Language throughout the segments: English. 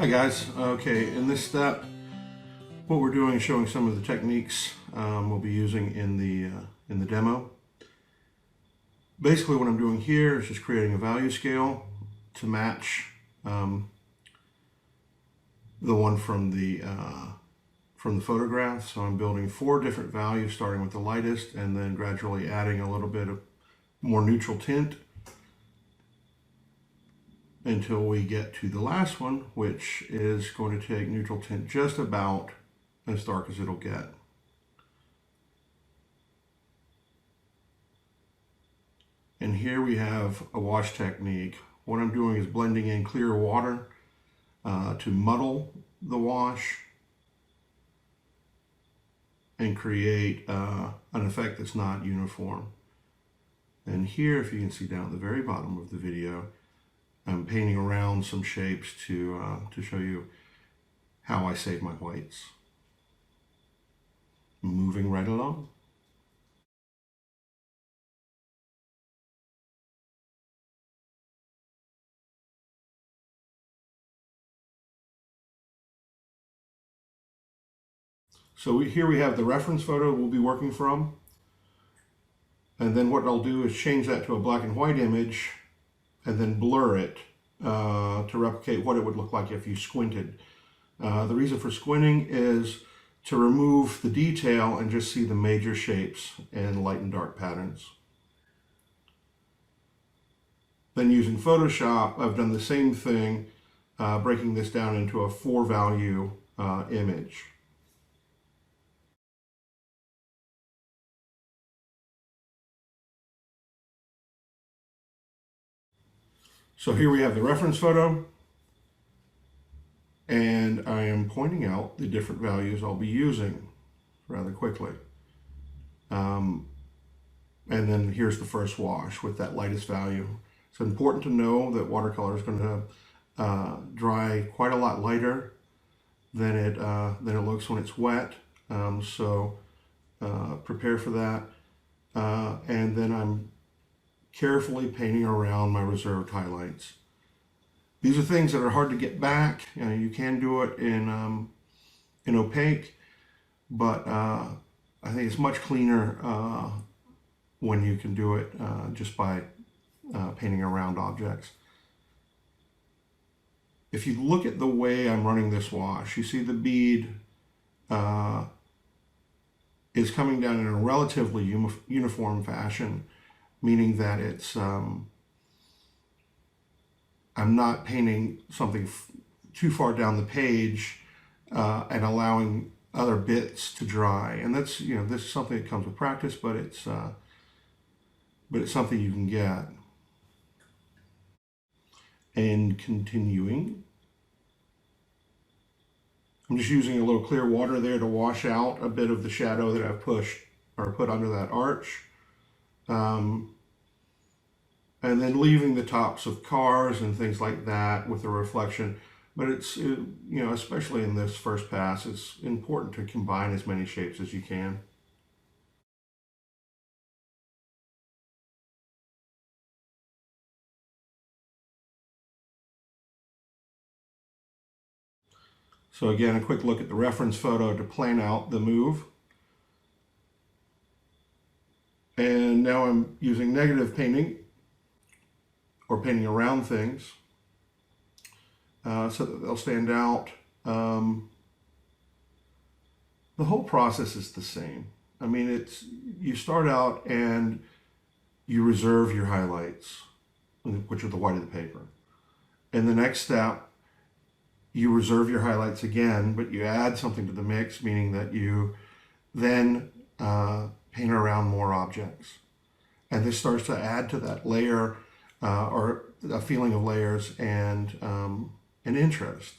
Hi guys, okay, in this step what we're doing is showing some of the techniques we'll be using in the demo. Basically what I'm doing here is just creating a value scale to match the one from the photograph. So I'm building 4 different values starting with the lightest and then gradually adding a little bit of more neutral tint until we get to the last one, which is going to take neutral tint just about as dark as it'll get. And here we have a wash technique. What I'm doing is blending in clear water to muddle the wash and create an effect that's not uniform. And here, if you can see down at the very bottom of the video, I'm painting around some shapes to show you how I save my whites. Moving right along. So here we have the reference photo we'll be working from. And then what I'll do is change that to a black and white image and then blur it to replicate what it would look like if you squinted. The reason for squinting is to remove the detail and just see the major shapes and light and dark patterns. Then using Photoshop, I've done the same thing, breaking this down into a 4-value image. So here we have the reference photo, and I am pointing out the different values I'll be using rather quickly. And then here's the first wash with that lightest value. It's important to know that watercolor is going to dry quite a lot lighter than it looks when it's wet. So prepare for that. And then I'm carefully painting around my reserved highlights. These are things that are hard to get back. You can do it in opaque, but I think it's much cleaner when you can do it just by painting around objects. If you look at the way I'm running this wash, you see the bead is coming down in a relatively uniform fashion, meaning that it's I'm not painting something too far down the page and allowing other bits to dry. And that's, this is something that comes with practice, but it's something you can get. And continuing, I'm just using a little clear water there to wash out a bit of the shadow that I've pushed or put under that arch. And then leaving the tops of cars and things like that with a reflection. But it's, especially in this first pass, it's important to combine as many shapes as you can. So again, a quick look at the reference photo to plan out the move. And now I'm using negative painting, or painting around things, so that they'll stand out. The whole process is the same. I mean, you start out and you reserve your highlights, which are the white of the paper. In the next step, you reserve your highlights again, but you add something to the mix, meaning that you then paint around more objects. And this starts to add to that layer or a feeling of layers and an interest.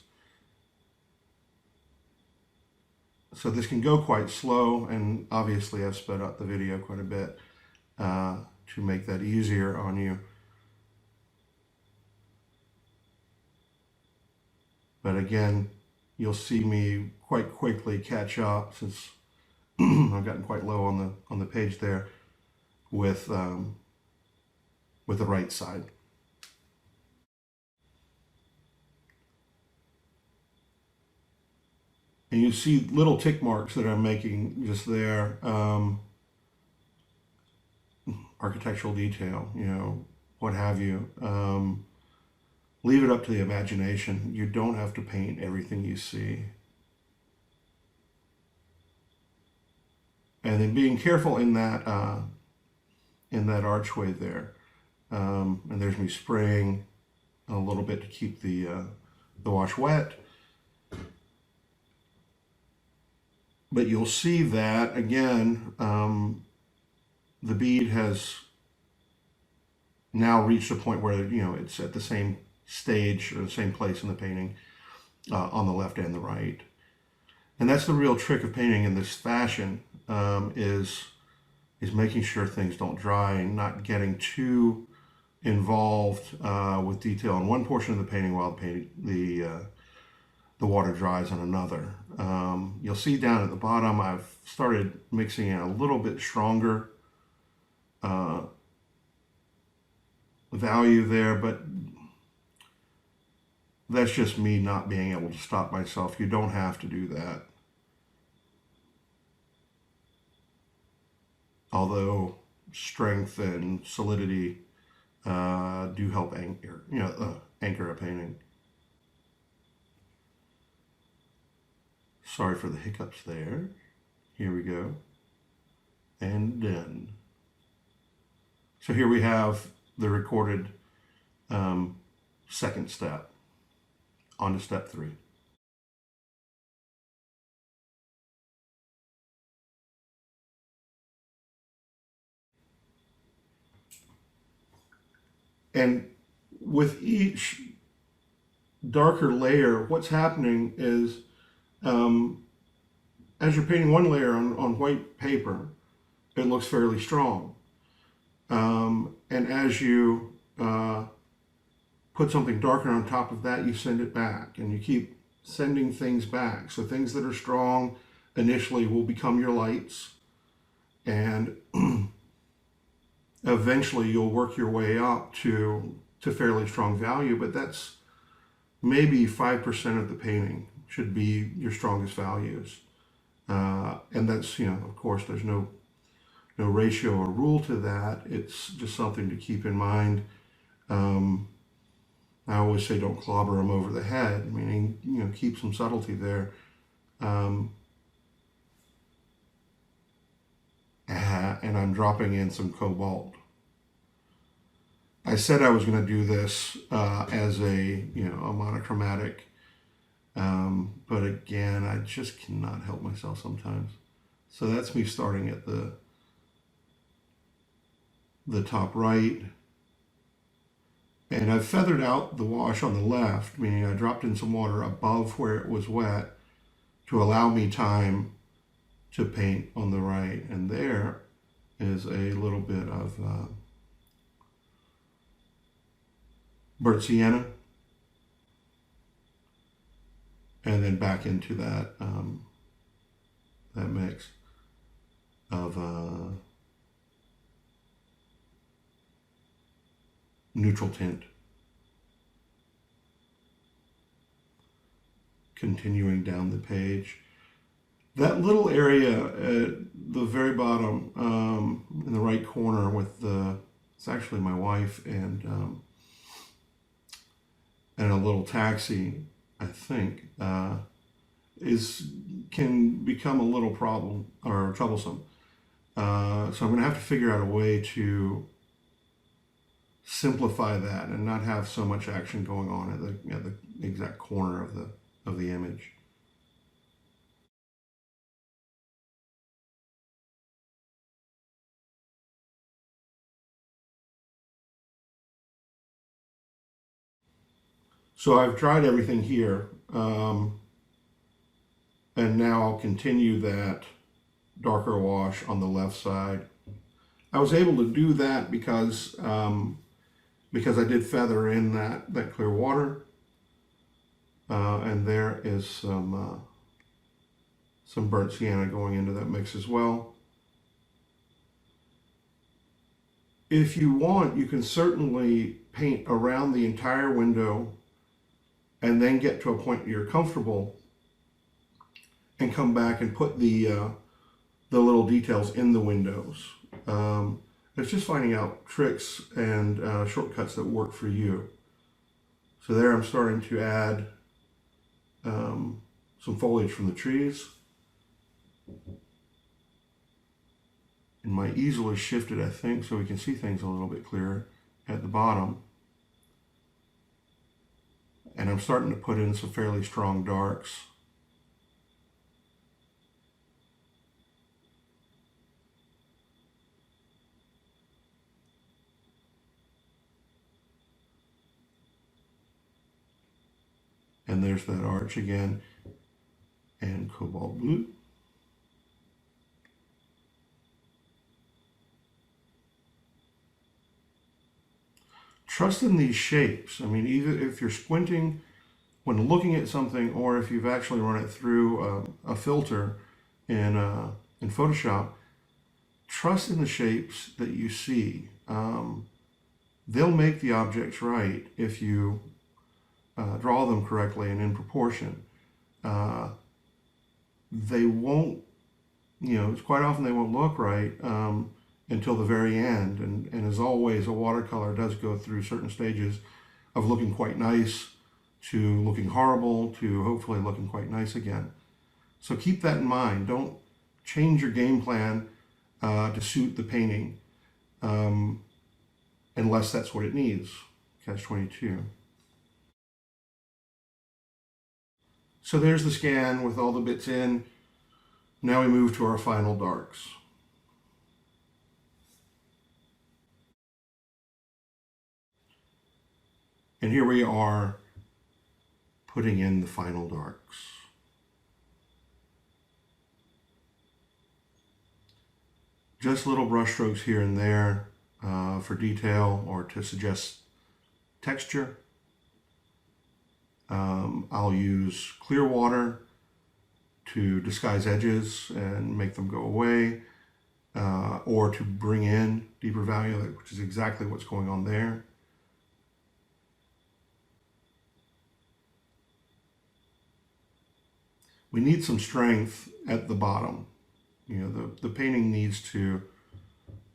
So this can go quite slow, and obviously I've sped up the video quite a bit to make that easier on you. But again, you'll see me quite quickly catch up, since I've gotten quite low on the page there with the right side. And you see little tick marks that I'm making just there. Architectural detail, you know, what have you. Leave it up to the imagination. You don't have to paint everything you see. And then being careful in that archway there. And there's me spraying a little bit to keep the wash wet. But you'll see that again, the bead has now reached a point where, you know, it's at the same stage or the same place in the painting on the left and the right. And that's the real trick of painting in this fashion, is making sure things don't dry and not getting too involved with detail in one portion of the painting while the water dries on another. You'll see down at the bottom I've started mixing in a little bit stronger value there, but that's just me not being able to stop myself. You don't have to do that. Although strength and solidity do help anchor a painting. Sorry for the hiccups there. Here we go. And done. So here we have the recorded second step. On to step 3. And with each darker layer, what's happening is as you're painting one layer on white paper, it looks fairly strong. And as you put something darker on top of that, you send it back, and you keep sending things back. So things that are strong initially will become your lights, and eventually you'll work your way up to fairly strong value, but that's maybe 5% of the painting should be your strongest values. And that's, you know, of course, there's no ratio or rule to that. It's just something to keep in mind. I always say don't clobber them over the head, meaning, you know, keep some subtlety there. And I'm dropping in some cobalt. I said I was going to do this as a monochromatic, but again, I just cannot help myself sometimes. So that's me starting at the top right. And I've feathered out the wash on the left, meaning I dropped in some water above where it was wet to allow me time to paint on the right. And there is a little bit of burnt sienna. And then back into that that mix of neutral tint. Continuing down the page. That little area at the very bottom, in the right corner with it's actually my wife and a little taxi, I think, can become a little problem or troublesome. So I'm going to have to figure out a way to simplify that and not have so much action going on at the exact corner of the image. So I've tried everything here, and now I'll continue that darker wash on the left side. I was able to do that because I did feather in that clear water, and there is some burnt sienna going into that mix as well. If you want, you can certainly paint around the entire window and then get to a point you're comfortable and come back and put the little details in the windows. It's just finding out tricks and shortcuts that work for you. So there I'm starting to add some foliage from the trees. And my easel is shifted, I think, so we can see things a little bit clearer at the bottom. And I'm starting to put in some fairly strong darks. And there's that arch again, and cobalt blue. Trust in these shapes. I mean, either if you're squinting when looking at something, or if you've actually run it through a filter in Photoshop, trust in the shapes that you see. They'll make the objects right if you draw them correctly and in proportion. They won't, it's quite often they won't look right until the very end. And as always, a watercolor does go through certain stages of looking quite nice to looking horrible to hopefully looking quite nice again. So keep that in mind. Don't change your game plan to suit the painting unless that's what it needs. Catch-22. So there's the scan with all the bits in. Now we move to our final darks. And here we are putting in the final darks. Just little brush strokes here and there for detail or to suggest texture. I'll use clear water to disguise edges and make them go away, or to bring in deeper value, which is exactly what's going on there. We need some strength at the bottom. The painting needs to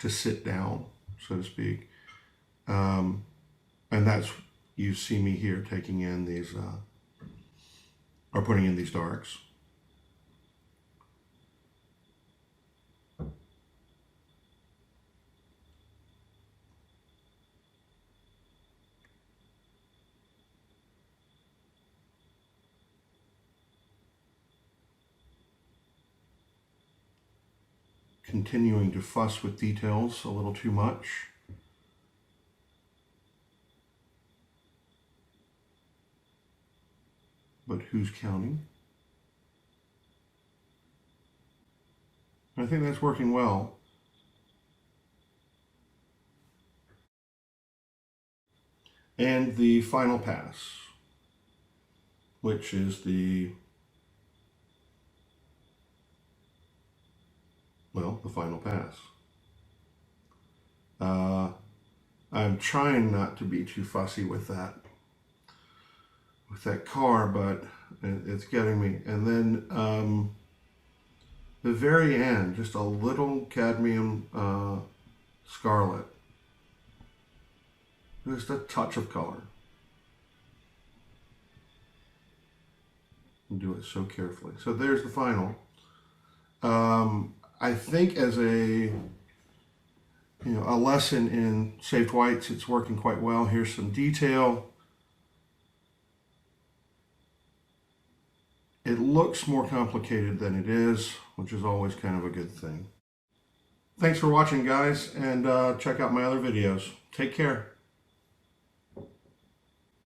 sit down, so to speak. And that's, you see me here taking in these, or putting in these darks. Continuing to fuss with details a little too much. But who's counting? I think that's working well. And the final pass, which is the final pass. I'm trying not to be too fussy with that car, but it's getting me. And then the very end, just a little cadmium scarlet. Just a touch of color. And do it so carefully. So there's the final. I think as a lesson in saved whites, it's working quite well. Here's some detail. It looks more complicated than it is, which is always kind of a good thing. Thanks for watching, guys, and check out my other videos. Take care.